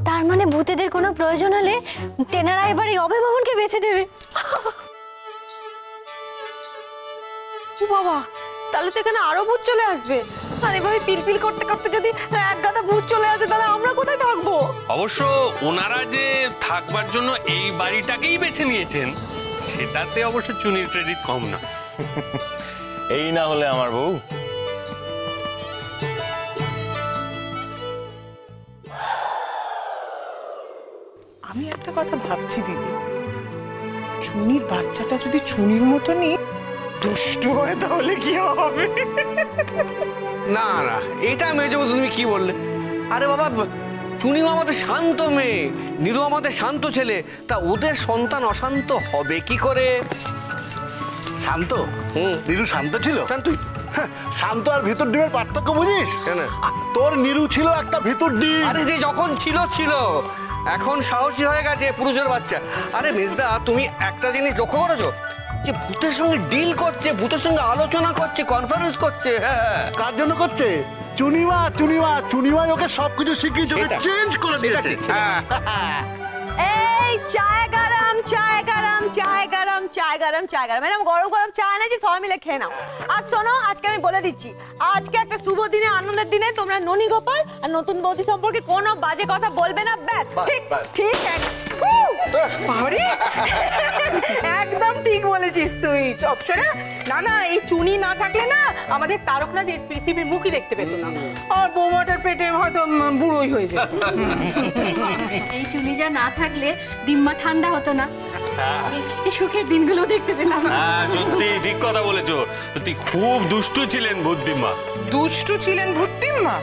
তার মানে ভূতেদের কোনো প্রয়োজন হলে তেনারা এবার এই অভয় ভবনকে বেছে দেবে। ও বাবা, তাহলে তো এখানে আরো ভূত চলে আসবে। আর এভাবে পিলপিল করতে করতে যদি এক গাদা ভূত চলে আসে তাহলে আমরা কোথায় থাকবো? অবশ্য ওনারা যে থাকবার জন্য এই বাড়িটাকেই বেছে নিয়েছেন সেটাতে অবশ্য চুনির ক্রেডিট কম না। এই না হলে আমার বউ। আমি একটা কথা ভাবছি দিদি, চুনির বাচ্চাটা যদি চুনির মতনই দুষ্টু হয় তাহলে কি হবে? না না, এটা মেজবু তুমি কি বললে? আরে বাবা, চুনিমা আমাদের শান্ত মেয়ে, নিরু আমাদের শান্ত ছেলে, তা ওদের সন্তান অশান্ত হবে কি করে? শান্ত? নিরু শান্ত ছিল? শান্তই। শান্ত আর ভিতর ডিমের পার্থক্য বুঝিস? কেন? তোর নিরু ছিল একটা ভিতর ডিম। আরে যে যখন ছিল ছিল, এখন সাহসী হয়ে গেছে পুরুষের বাচ্চা। আরে মেজদা, তুমি একটা জিনিস লক্ষ্য করেছো যে ভূতের সঙ্গে ডিল করছে, ভূতের সঙ্গে আলোচনা করছে, কনফারেন্স করছে। হ্যাঁ, কার জন্য করছে? চুনিমা। চুনিমা চুনিমা ওকে সবকিছু শিখিয়েছে, ওকে চেঞ্জ করে দিয়েছে। এই চায় গরম, চায় গরম, চায় গরম, চায় গরম, চায় গরম। এরকম গরম গরম চা এনেছি, সবাই মিলে খেয়ে নাও। আর শোনো, আজকে আমি বলে দিচ্ছি, আজকে একটা শুভ দিনে, আনন্দের দিনে তোমরা ননী গোপাল আর নতুন বৌদি সম্পর্কে কোনো বাজে কথা বলবে না। ব্যাস, ঠিক ঠিক। একদম ঠিক বলেছিস তুই। অপসরা, না না, এই চুনি না থাকলে না আমাদের তারকনাথ পৃথিবীর মুখই দেখতে পেত না। আর বৌমাটার পেটে হয়তো বুড়োই হয়ে যেত। এই চুনি যা না থাকলে দিম্মা ঠান্ডা হতো না, এই সুখের দিনগুলো দেখতে পেলাম। হ্যাঁ, সত্যি ঠিক কথা বলেছো। সত্যি খুব দুষ্টু ছিলেন বুদ্ধিমা। দুষ্টু ছিলেন ভূতিম্মা?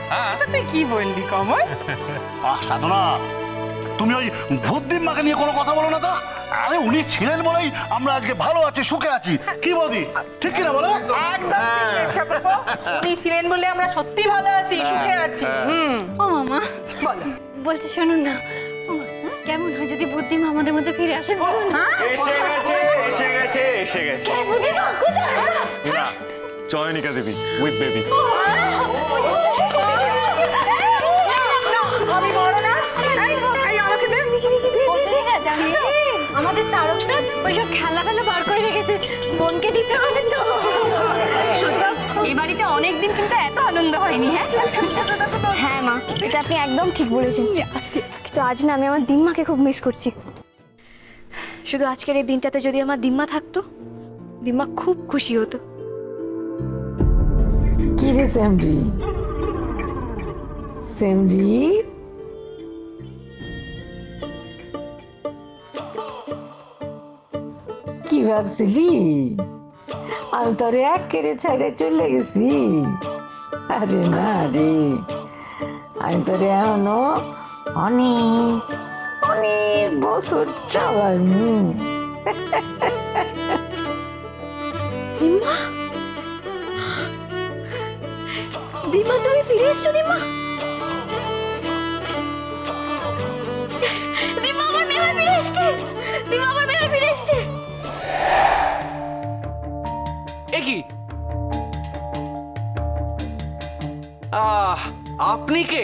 তুই কি বললি কমল? সাধনা, তুমি ওই ভূতদিম্মাকে নিয়ে কোনো কথা বলো না তো। আরে উনি ছিলেন বলেই আমরা আজকে ভালো আছি, সুখে আছি। কি বৌদি, ঠিক কিনা বলো? একদম ঠিক ঠাকুরপো, উনি ছিলেন বলে আমরা সত্যি ভালো আছি, সুখে আছি। ও মামা, বলছি শুনুন না, কেমন হয় যদি বুদ্ধিমা আমাদের মধ্যে ফিরে আসে? এসে গেছে, এসে গেছে, এসে গেছে। না, চয়নিকা দেবী উইথ বেবি। আমি বড় না, আমাকে দে। আমাদের তারকনাথ ওইসব খেলা ফেলা বার করে রেখেছে, বোনকে দিতে হবে তো। এই বাড়িতে অনেকদিন কিন্তু এত আনন্দ হয়নি। হ্যাঁ হ্যাঁ মা, এটা আপনি একদম ঠিক বলেছেন। কিন্তু আজ না, আমি আমার দিম্মাকে খুব মিস করছি। শুধু আজকের এই দিনটাতে যদি আমার দিম্মা থাকতো, দিম্মা খুব খুশি হতো। কি রে সেমরি, সেমরি, কি ভাবছিলি আমি তোর এক কেড়ে ছেড়ে চলে গেছি? আরে না রে, আমি তোর এখনো অনেক অনেক বছর চালাইমু। দিম্মা, দিম্মা তুমি ফিরে এসছো? দিম্মা, দিম্মা আমার মেয়ে ফিরে এসছে। দিম্মা আমার মেয়ে ফিরে এসছে। এ কি? আপনি কে?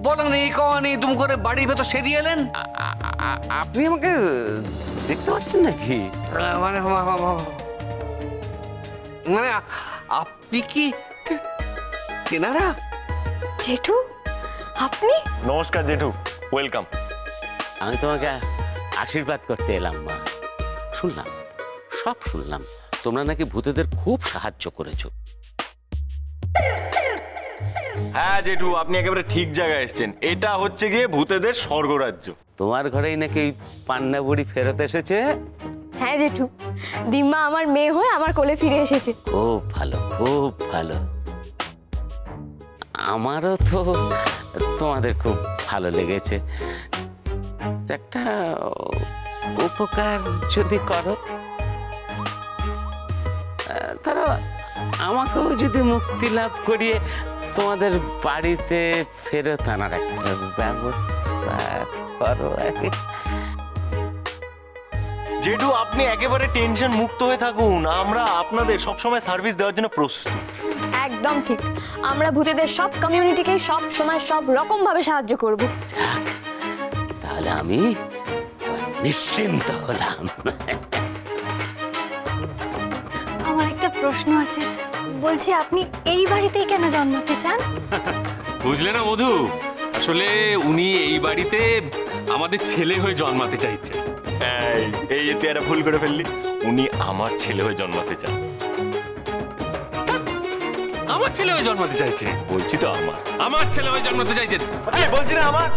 বলেন এই কওয়ানি দুম করে বাড়ির ভেতর সেরিয়ে এলেন। আপনি আমাকে দেখতে পাচ্ছেন নাকি? মানে মানে আপনি কি কেনারা? জেঠু, আপনি? নমস্কার জেঠু, ওয়েলকাম। আমি তোমাকে আশীর্বাদ করতে এলাম মা। শুনলাম, সব শুনলাম, তোমরা নাকি ভূতেদের খুব সাহায্য করেছো। হ্যাঁ জেঠু, আপনি একেবারে ঠিক জায়গায় এসেছেন। এটা হচ্ছে গিয়ে ভূতেদের স্বর্গরাজ্য। তোমার ঘরেই নাকি পান্না বুড়ি ফেরত এসেছে? হ্যাঁ জেঠু, দিম্মা আমার মেয়ে হয়ে আমার কোলে ফিরে এসেছে। খুব ভালো, খুব ভালো। আমারও তো তোমাদের খুব ভালো লেগেছে। একটা উপকার যদি করো, ধরো আমাকেও যদি মুক্তি লাভ করিয়ে তোমাদের বাড়িতে ফেরত আনার একটা ব্যবস্থা করো। জেঠু আপনি একেবারে টেনশন মুক্ত হয়ে থাকুন, আমরা আপনাদের সবসময় সার্ভিস দেওয়ার জন্য প্রস্তুত। একদম ঠিক, আমরা ভূতেদের সব কমিউনিটিকে সব সময় সব রকম ভাবে সাহায্য করব। যাক, তাহলে আমি এবার নিশ্চিন্ত হলাম। আমার একটা প্রশ্ন আছে, বলছি আপনি এই বাড়িতেই কেন জন্মাতে চান? বুঝলে না মধু, আসলে উনি এই বাড়িতে আমাদের ছেলে হয়ে জন্মাতে চাইছে। এই তুই একটা ভুল করে ফেললি, উনি আমার ছেলে হয়ে জন্মাতে চান। আমার ছেলে হয়ে জন্মাতে চাইছে? বলছি তো আমার ছেলে হয়ে জন্মাতে চাইছেন। বলছি না আমার।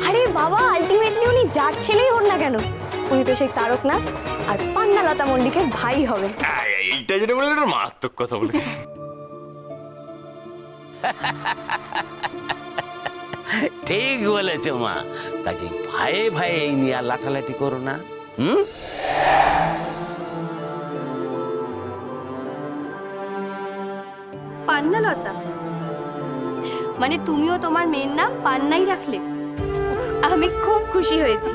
আরে বাবা, আলটিমেটলি উনি যার ছেলেই হন না কেন, উনি তো সেই তারকনাথ আর পান্নালতা মল্লিকের ভাই হবেন। এইটা যেটা বলে একটা মারাত্মক কথা বলে। ঠিক বলেছ মা, কাজে ভাইয়ে ভাইয়ে এই নিয়ে আর লাঠালাঠি করো না। পান্নালতা মানে তুমিও তোমার মেয়ের নাম পান্নাই রাখলে? আমি খুব খুশি হয়েছি।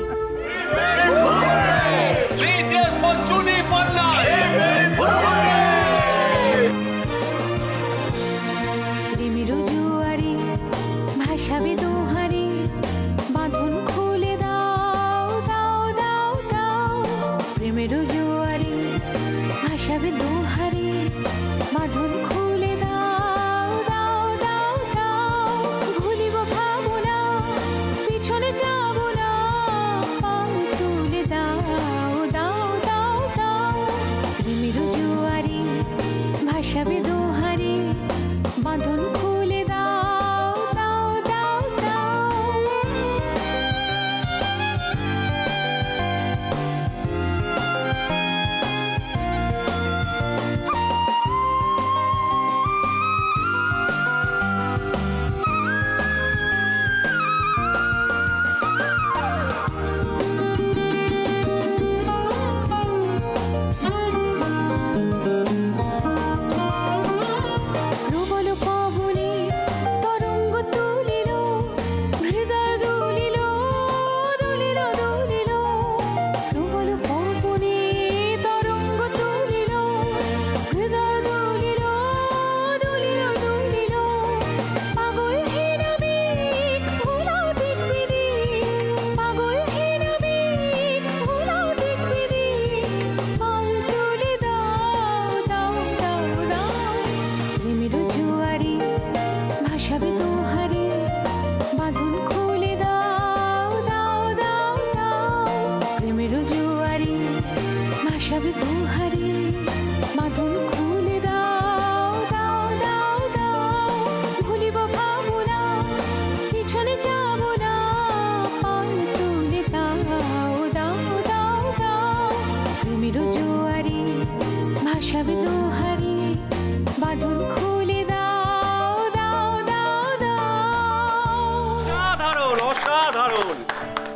ভাসাবে দোহারে বাঁধন খুলে দাও দাও দাও দাও, প্রেমের জোয়ারে ভাসাবে দোহারে বাঁধন খুলে দাও দাও দাও দাও, ভুলিব ভাবনা পিছনে যাব না, পাও তুলে দাও দাও দাও দাও, প্রেমের জোয়ারে ভাসাবে দোহারে বাঁধন খুলে দাও।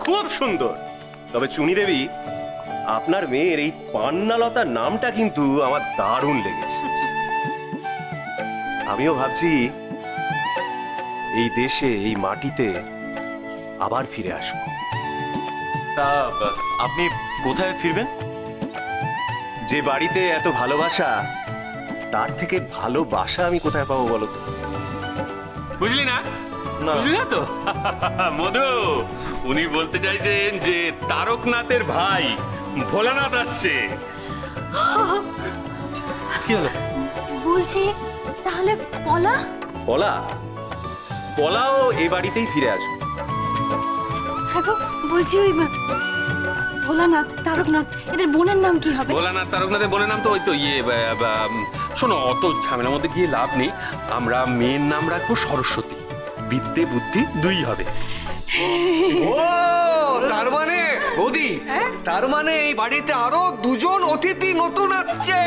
খুব সুন্দর। তবে চুনি দেবী, আপনার মেয়ের এই পান্নালতার নামটা কিন্তু আমার দারুণ লেগেছে। আমিও ভাবছি এই দেশে এই মাটিতে আবার ফিরে আসবো। তা আপনি কোথায় ফিরবেন? যে বাড়িতে এত ভালোবাসা, তার থেকে ভালোবাসা আমি কোথায় পাবো বলো তো? বুঝলি না? বুঝলি না তো মধু, উনি বলতে চাইছেন যে তারকনাথের ভাই ভোলানাথ আসছে। কি হলো? বলছি তাহলে পলা? পলা? পলাও এই বাড়িতেই ফিরে আসবে। হ্যাঁ গো, বলছি ওই ভোলানাথ তারকনাথ এদের বোনের নাম কি হবে? ভোলানাথ তারকনাথের বোনের নাম তো ওই তো শোনো, অত ঝামেলার মধ্যে গিয়ে লাভ নেই। আমরা মেয়ের নাম রাখবো সরস্বতী, বিদ্যে বুদ্ধি দুই হবে। ও তার মানে বৌদি, তার মানে এই বাড়িতে আরো দুজন অতিথি নতুন আসছে।